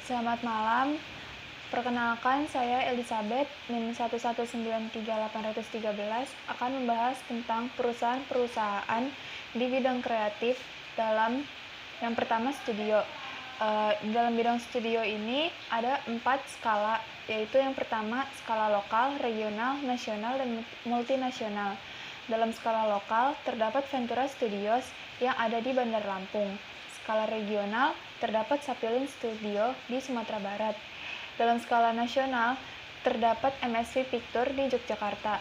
Selamat malam, perkenalkan saya Elizabeth, NIM 1193813 akan membahas tentang perusahaan-perusahaan di bidang kreatif dalam yang pertama studio. Dalam bidang studio ini ada 4 skala, yaitu yang pertama skala lokal, regional, nasional, dan multinasional. Dalam skala lokal terdapat Ventura Studios yang ada di Bandar Lampung. Skala regional terdapat Sapilin Studio di Sumatera Barat. Dalam skala nasional terdapat MSV Picture di Yogyakarta.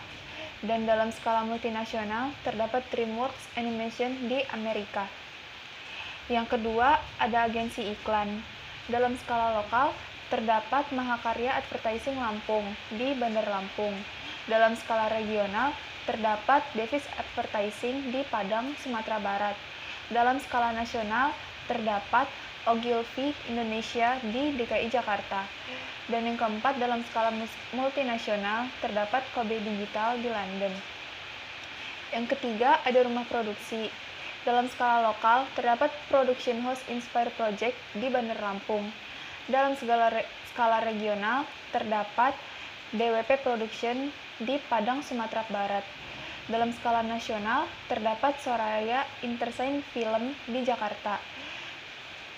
Dan dalam skala multinasional terdapat DreamWorks Animation di Amerika. Yang kedua ada agensi iklan. Dalam skala lokal terdapat Mahakarya Advertising Lampung di Bandar Lampung. Dalam skala regional terdapat Davis Advertising di Padang, Sumatera Barat. Dalam skala nasional terdapat Ogilvy Indonesia di DKI Jakarta. Dan yang keempat dalam skala multinasional terdapat Kobe Digital di London. Yang ketiga ada rumah produksi. Dalam skala lokal terdapat Production House Inspire Project di Bandar Lampung. Dalam skala regional terdapat DWP Production di Padang, Sumatera Barat. Dalam skala nasional terdapat Soraya Intersign Film di Jakarta.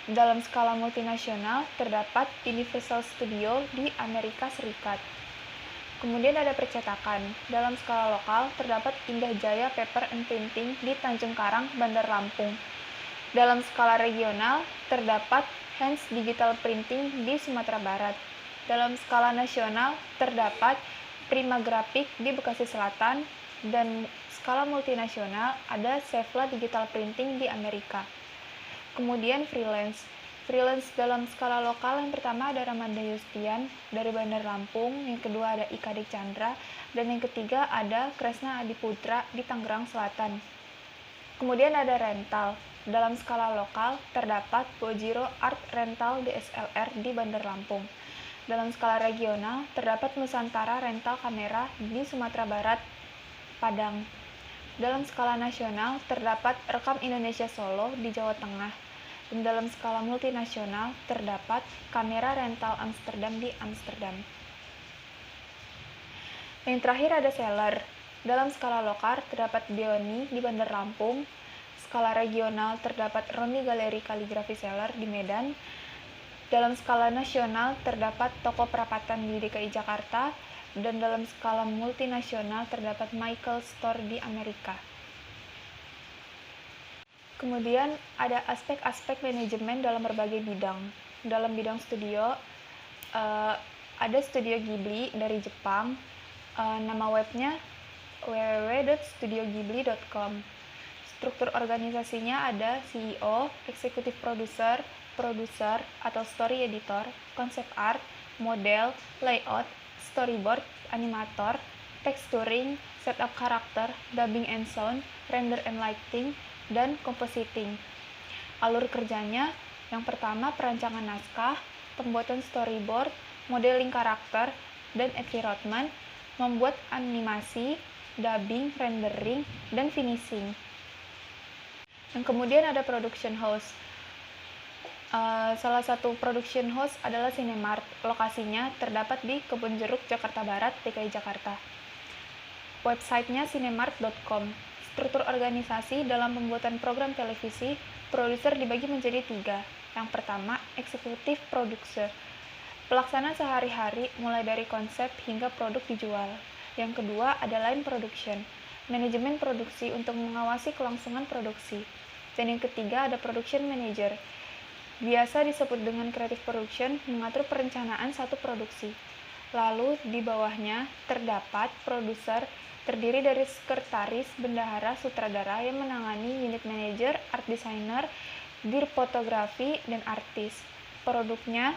Dalam skala multinasional terdapat Universal Studio di Amerika Serikat. Kemudian ada percetakan. Dalam skala lokal terdapat Indah Jaya Paper and Printing di Tanjung Karang, Bandar Lampung. Dalam skala regional terdapat Hands Digital Printing di Sumatera Barat. Dalam skala nasional terdapat Prima Graphic di Bekasi Selatan, dan skala multinasional ada Sevla Digital Printing di Amerika. Kemudian freelance. Freelance dalam skala lokal yang pertama ada Ramanda Yustian dari Bandar Lampung, yang kedua ada Ika Dik Chandra, dan yang ketiga ada Kresna Adiputra di Tangerang Selatan. Kemudian ada rental. Dalam skala lokal terdapat Bojiro Art Rental DSLR di Bandar Lampung. Dalam skala regional terdapat Nusantara Rental Kamera di Sumatera Barat, Padang. Dalam skala nasional terdapat Rekam Indonesia Solo di Jawa Tengah. Dan dalam skala multinasional terdapat Kamera Rental Amsterdam di Amsterdam. Yang terakhir ada seller. Dalam skala lokal terdapat Bioni di Bandar Lampung. Skala regional terdapat Roni Galeri Kaligrafi Seller di Medan. Dalam skala nasional terdapat Toko Perapatan di DKI Jakarta. Dan dalam skala multinasional terdapat Michael Store di Amerika. Kemudian ada aspek-aspek manajemen dalam berbagai bidang. Dalam bidang studio, ada Studio Ghibli dari Jepang. Nama webnya www.studioghibli.com. Struktur organisasinya ada CEO, Executive Producer, Producer atau Story Editor, Konsep Art, Model, Layout, Storyboard, Animator, Texturing, Setup Karakter, Dubbing and Sound, Render and Lighting, dan compositing. Alur kerjanya, yang pertama perancangan naskah, pembuatan storyboard, modeling karakter, dan environment, membuat animasi, dubbing, rendering, dan finishing. Dan kemudian ada production house. Salah satu production house adalah Cinemart. Lokasinya terdapat di Kebun Jeruk, Jakarta Barat, DKI Jakarta. Websitenya cinemart.com. Struktur organisasi dalam pembuatan program televisi, produser dibagi menjadi 3. Yang pertama, eksekutif produser. Pelaksanaan sehari-hari mulai dari konsep hingga produk dijual. Yang kedua, ada line production. Manajemen produksi untuk mengawasi kelangsungan produksi. Dan yang ketiga, ada production manager. Biasa disebut dengan creative production, mengatur perencanaan satu produksi. Lalu di bawahnya terdapat produser, terdiri dari sekretaris, bendahara, sutradara yang menangani unit manager, art designer, dir fotografi, dan artis. Produknya,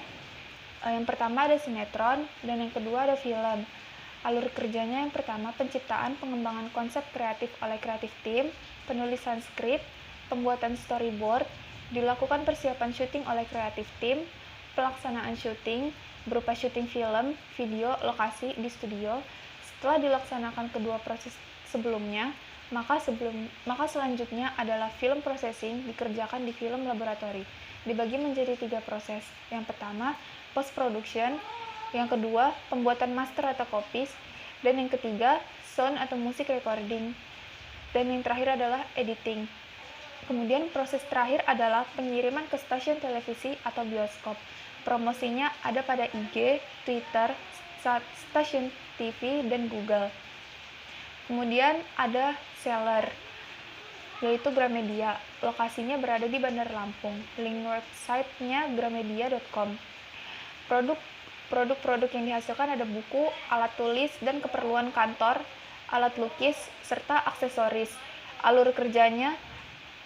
yang pertama ada sinetron, dan yang kedua ada film. Alur kerjanya yang pertama penciptaan pengembangan konsep kreatif oleh kreatif tim, penulisan skrip, pembuatan storyboard, dilakukan persiapan syuting oleh kreatif tim, pelaksanaan syuting berupa syuting film, video, lokasi di studio. Setelah dilaksanakan kedua proses sebelumnya, Maka selanjutnya adalah film processing dikerjakan di film laboratori. Dibagi menjadi 3 proses. Yang pertama, post production, yang kedua, pembuatan master atau copies, dan yang ketiga, sound atau musik recording. Dan yang terakhir adalah editing. Kemudian proses terakhir adalah pengiriman ke stasiun televisi atau bioskop. Promosinya ada pada IG, Twitter, stasiun TV, dan Google. Kemudian ada seller, yaitu Gramedia. Lokasinya berada di Bandar Lampung. Link websitenya gramedia.com. Produk-produk yang dihasilkan ada buku, alat tulis, dan keperluan kantor, alat lukis, serta aksesoris. Alur kerjanya,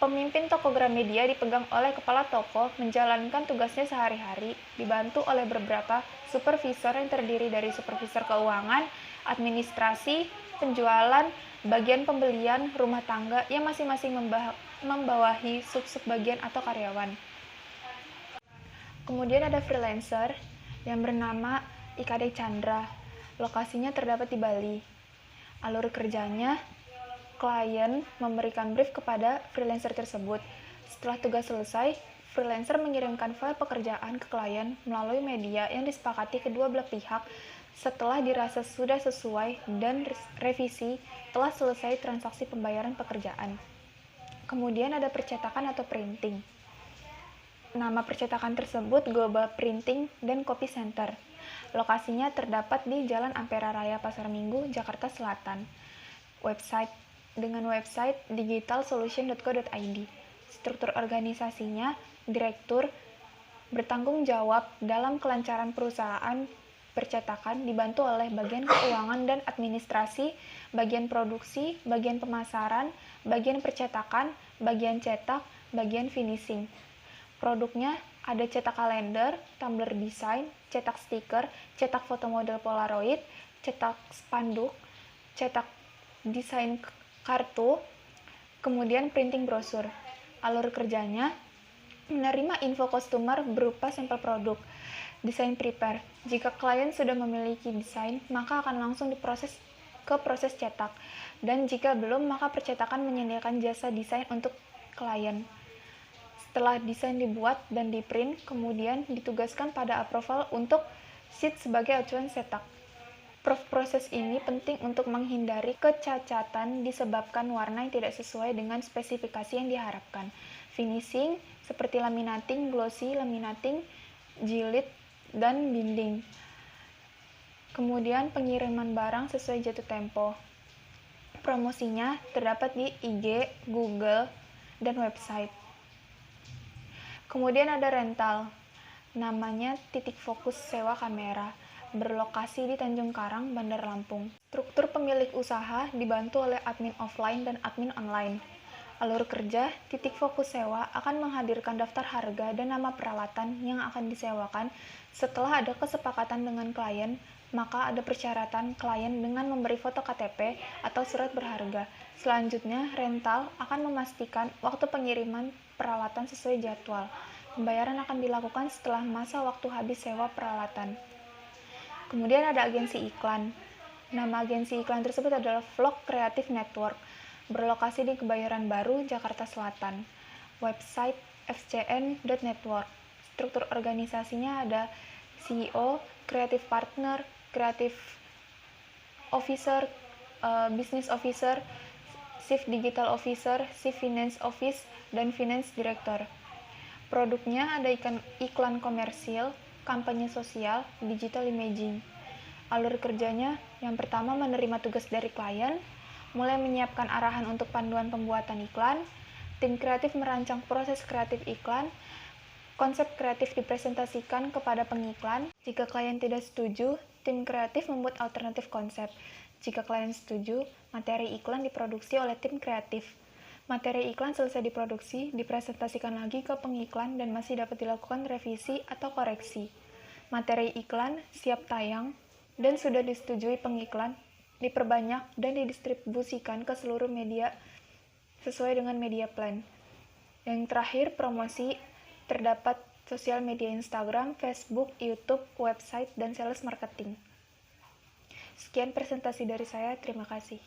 pemimpin toko Gramedia dipegang oleh kepala toko menjalankan tugasnya sehari-hari, dibantu oleh beberapa supervisor yang terdiri dari supervisor keuangan, administrasi, penjualan, bagian pembelian, rumah tangga yang masing-masing membawahi sub-sub bagian atau karyawan. Kemudian ada freelancer yang bernama IKD Chandra. Lokasinya terdapat di Bali. Alur kerjanya, klien memberikan brief kepada freelancer tersebut. Setelah tugas selesai, freelancer mengirimkan file pekerjaan ke klien melalui media yang disepakati kedua belah pihak. Setelah dirasa sudah sesuai dan revisi, telah selesai transaksi pembayaran pekerjaan. Kemudian ada percetakan atau printing. Nama percetakan tersebut Global Printing dan Copy Center. Lokasinya terdapat di Jalan Ampera Raya Pasar Minggu, Jakarta Selatan. Dengan website digitalsolution.co.id. Struktur organisasinya, direktur bertanggung jawab dalam kelancaran perusahaan percetakan dibantu oleh bagian keuangan dan administrasi, bagian produksi, bagian pemasaran, bagian percetakan, bagian cetak, bagian finishing. Produknya ada cetak kalender, tumbler desain, cetak stiker, cetak foto model Polaroid, cetak spanduk, cetak desain kartu, kemudian printing brosur. Alur kerjanya, menerima info customer berupa sampel produk, desain prepare. Jika klien sudah memiliki desain, maka akan langsung diproses ke proses cetak. Dan jika belum, maka percetakan menyediakan jasa desain untuk klien. Setelah desain dibuat dan diprint, kemudian ditugaskan pada approval untuk sheet sebagai acuan cetak. Proses ini penting untuk menghindari kecacatan disebabkan warna yang tidak sesuai dengan spesifikasi yang diharapkan. Finishing seperti laminating, glossy, laminating, jilid, dan binding. Kemudian pengiriman barang sesuai jatuh tempo. Promosinya terdapat di IG, Google, dan website. Kemudian ada rental. Namanya Titik Fokus Sewa Kamera. Berlokasi di Tanjung Karang, Bandar Lampung. Struktur pemilik usaha dibantu oleh admin offline dan admin online. Alur kerja, Titik Fokus Sewa akan menghadirkan daftar harga dan nama peralatan yang akan disewakan. Setelah ada kesepakatan dengan klien, maka ada persyaratan klien dengan memberi foto KTP atau surat berharga. Selanjutnya, rental akan memastikan waktu pengiriman peralatan sesuai jadwal. Pembayaran akan dilakukan setelah masa waktu habis sewa peralatan. Kemudian ada agensi iklan. Nama agensi iklan tersebut adalah Vlog Creative Network. Berlokasi di Kebayoran Baru, Jakarta Selatan. Website fcn.network. Struktur organisasinya ada CEO, Creative Partner, Creative Officer, Business Officer, Chief Digital Officer, Chief Finance Office, dan Finance Director. Produknya ada iklan komersil, kampanye sosial, digital imaging. Alur kerjanya, yang pertama menerima tugas dari klien, mulai menyiapkan arahan untuk panduan pembuatan iklan, tim kreatif merancang proses kreatif iklan, konsep kreatif dipresentasikan kepada pengiklan. Jika klien tidak setuju, tim kreatif membuat alternatif konsep. Jika klien setuju, materi iklan diproduksi oleh tim kreatif. Materi iklan selesai diproduksi, dipresentasikan lagi ke pengiklan dan masih dapat dilakukan revisi atau koreksi. Materi iklan siap tayang dan sudah disetujui pengiklan, diperbanyak dan didistribusikan ke seluruh media sesuai dengan media plan. Yang terakhir, promosi terdapat sosial media Instagram, Facebook, YouTube, website, dan sales marketing. Sekian presentasi dari saya, terima kasih.